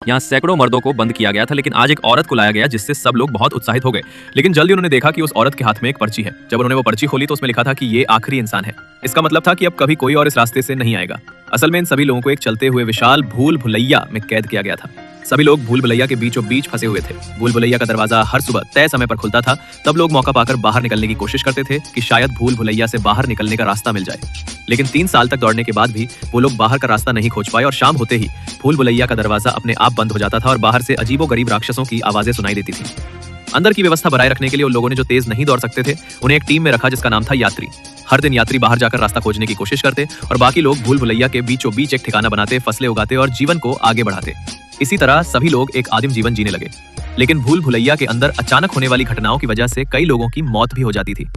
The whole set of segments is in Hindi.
यहाँ सैकड़ों मर्दों को बंद किया गया था, लेकिन आज एक औरत को लाया गया जिससे सब लोग बहुत उत्साहित हो गए। लेकिन जल्दी उन्होंने देखा कि उस औरत के हाथ में एक पर्ची है। जब उन्होंने वो पर्ची खोली तो उसमें लिखा था कि ये आखिरी इंसान है। इसका मतलब था कि अब कभी कोई और इस रास्ते से नहीं आएगा। असल में इन सभी लोगों को एक चलते हुए विशाल भूल भुलैया में कैद किया गया था। सभी लोग भूल भुलैया के बीचों बीच फंसे हुए थे। भूल भुलैया का दरवाजा हर सुबह तय समय पर खुलता था। तब लोग मौका पाकर बाहर निकलने की कोशिश करते थे कि शायद भूल भुलैया से बाहर निकलने का रास्ता मिल जाए। लेकिन 3 साल तक दौड़ने के बाद भी वो लोग बाहर का रास्ता नहीं खोज पाए और शाम होते ही भूल भुलैया का दरवाजा अपने आप बंद हो जाता था और बाहर से अजीबोगरीब राक्षसों की आवाजें सुनाई देती थी। अंदर की व्यवस्था बनाए रखने के लिए उन लोगों ने जो तेज नहीं दौड़ सकते थे उन्हें एक टीम में रखा जिसका नाम था यात्री। हर दिन यात्री बाहर जाकर रास्ता खोजने की कोशिश करते और बाकी लोग भूल भुलैया के बीचों बीच एक ठिकाना बनाते, फसलें उगाते और जीवन को आगे बढ़ाते। इसी तरह सभी लोग एक आदिम जीवन जीने लगे। लेकिन भूल भुलैया के अंदर अचानक होने वाली घटनाओं की वजह से कई लोगों की मौत भी हो जाती थी।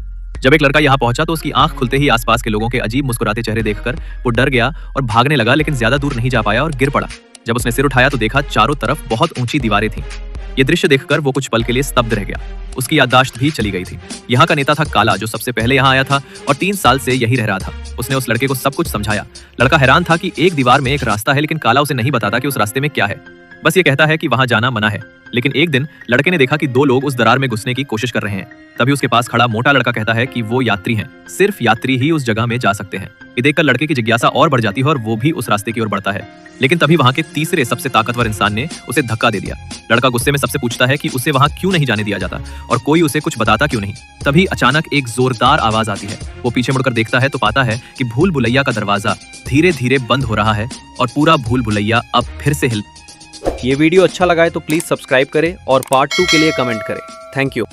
जब एक लड़का यहाँ पहुंचा तो उसकी आंख खुलते ही आसपास के लोगों के अजीब मुस्कुराते चेहरे देखकर वो डर गया और भागने लगा, लेकिन ज्यादा दूर नहीं जा पाया और गिर पड़ा। जब उसने सिर उठाया तो देखा चारों तरफ बहुत ऊंची दीवारें थीं। ये दृश्य देखकर वो कुछ पल के लिए स्तब्ध रह गया। उसकी याददाश्त भी चली गई थी। यहाँ का नेता था काला, जो सबसे पहले यहाँ आया था और 3 साल से यही रह रहा था। उसने उस लड़के को सब कुछ समझाया। लड़का हैरान था कि एक दीवार में एक रास्ता है, लेकिन काला उसे नहीं बताता कि उस रास्ते में क्या है। बस ये कहता है कि वहां जाना मना है। लेकिन एक दिन लड़के ने देखा कि 2 लोग उस दरार में घुसने की कोशिश कर रहे हैं। तभी उसके पास खड़ा मोटा लड़का कहता है कि वो यात्री हैं, सिर्फ यात्री ही उस जगह में जा सकते हैं। ये देखकर लड़के की जिज्ञासा और बढ़ जाती है और वो भी उस रास्ते की ओर बढ़ता है। लेकिन तभी वहां के तीसरे सबसे ताकतवर इंसान ने उसे धक्का दे दिया। लड़का गुस्से में सबसे पूछता है कि उसे वहां क्यों नहीं जाने दिया जाता और कोई उसे कुछ बताता क्यों नहीं। तभी अचानक एक जोरदार आवाज आती है। वो पीछे मुड़कर देखता है तो पाता है कि भूल भुलैया का दरवाजा धीरे धीरे बंद हो रहा है और पूरा भूल भुलैया अब फिर से हिल। ये वीडियो अच्छा लगा है तो प्लीज़ सब्सक्राइब करें और पार्ट 2 के लिए कमेंट करें। Thank you.